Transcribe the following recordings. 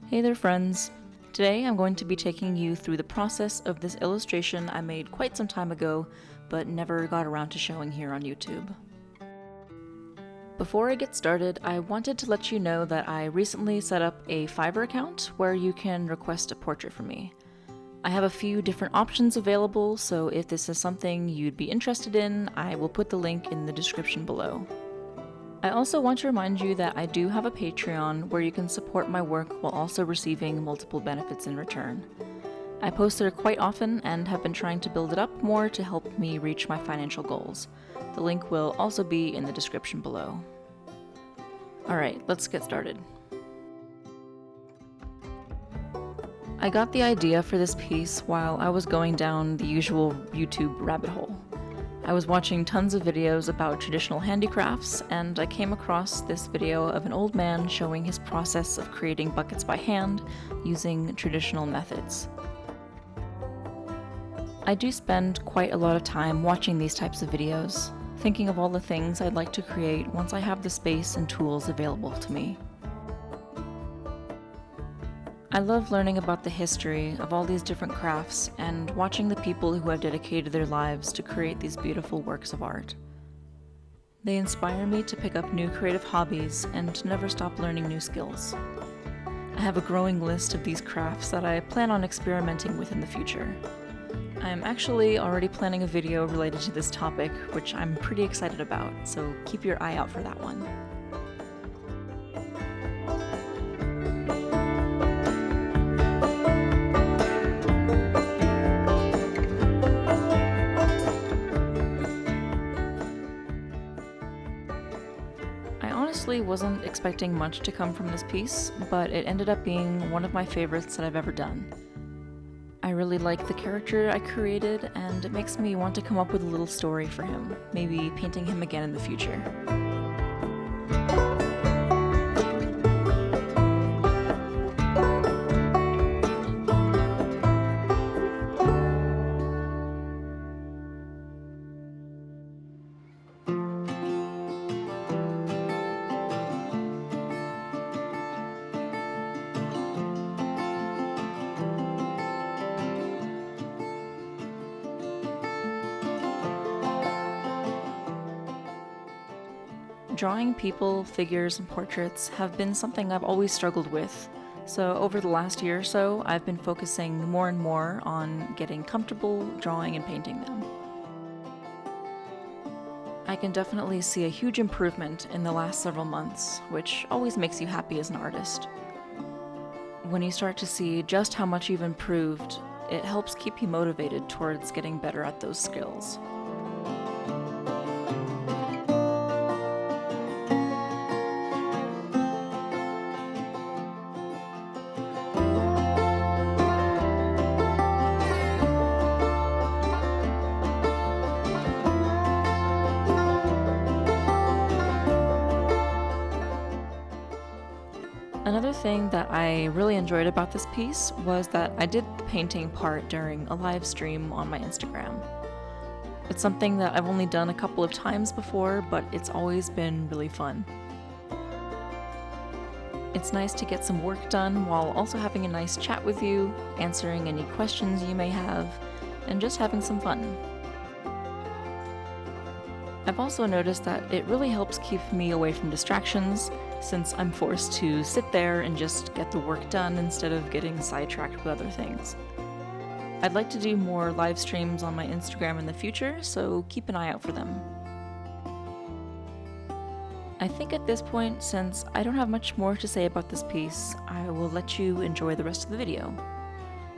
Hey there friends! Today I'm going to be taking you through the process of this illustration I made quite some time ago, but never got around to showing here on YouTube. Before I get started, I wanted to let you know that I recently set up a Fiverr account where you can request a portrait from me. I have a few different options available, so if this is something you'd be interested in, I will put the link in the description below. I also want to remind you that I do have a Patreon where you can support my work while also receiving multiple benefits in return. I post there quite often and have been trying to build it up more to help me reach my financial goals. The link will also be in the description below. Alright, let's get started. I got the idea for this piece while I was going down the usual YouTube rabbit hole. I was watching tons of videos about traditional handicrafts, and I came across this video of an old man showing his process of creating buckets by hand using traditional methods. I do spend quite a lot of time watching these types of videos, thinking of all the things I'd like to create once I have the space and tools available to me. I love learning about the history of all these different crafts and watching the people who have dedicated their lives to create these beautiful works of art. They inspire me to pick up new creative hobbies and never stop learning new skills. I have a growing list of these crafts that I plan on experimenting with in the future. I'm actually already planning a video related to this topic, which I'm pretty excited about, so keep your eye out for that one. I honestly wasn't expecting much to come from this piece, but it ended up being one of my favorites that I've ever done. I really like the character I created, and it makes me want to come up with a little story for him, maybe painting him again in the future. Drawing people, figures, and portraits have been something I've always struggled with, so over the last year or so, I've been focusing more and more on getting comfortable drawing and painting them. I can definitely see a huge improvement in the last several months, which always makes you happy as an artist. When you start to see just how much you've improved, it helps keep you motivated towards getting better at those skills. Another thing that I really enjoyed about this piece was that I did the painting part during a live stream on my Instagram. It's something that I've only done a couple of times before, but it's always been really fun. It's nice to get some work done while also having a nice chat with you, answering any questions you may have, and just having some fun. I've also noticed that it really helps keep me away from distractions, since I'm forced to sit there and just get the work done instead of getting sidetracked with other things. I'd like to do more live streams on my Instagram in the future, so keep an eye out for them. I think at this point, since I don't have much more to say about this piece, I will let you enjoy the rest of the video.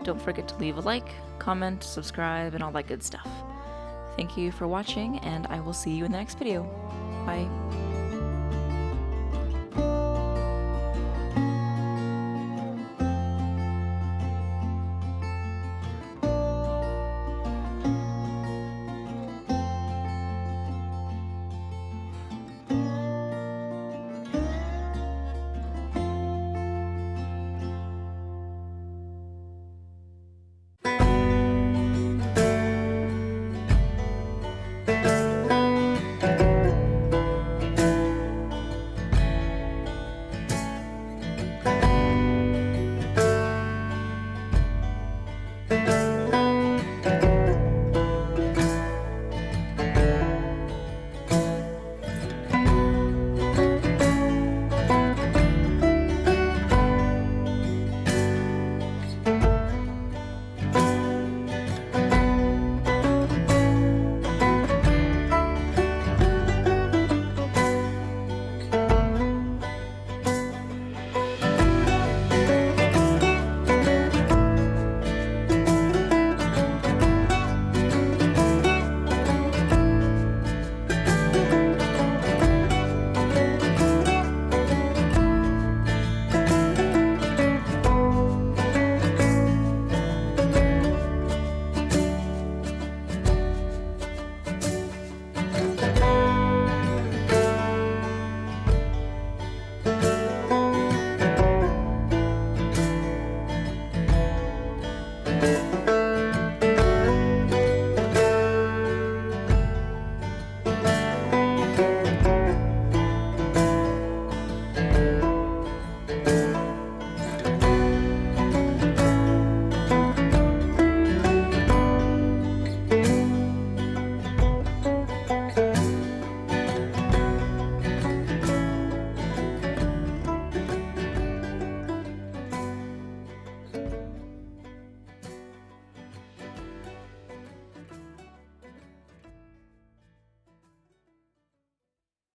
Don't forget to leave a like, comment, subscribe, and all that good stuff. Thank you for watching, and I will see you in the next video. Bye.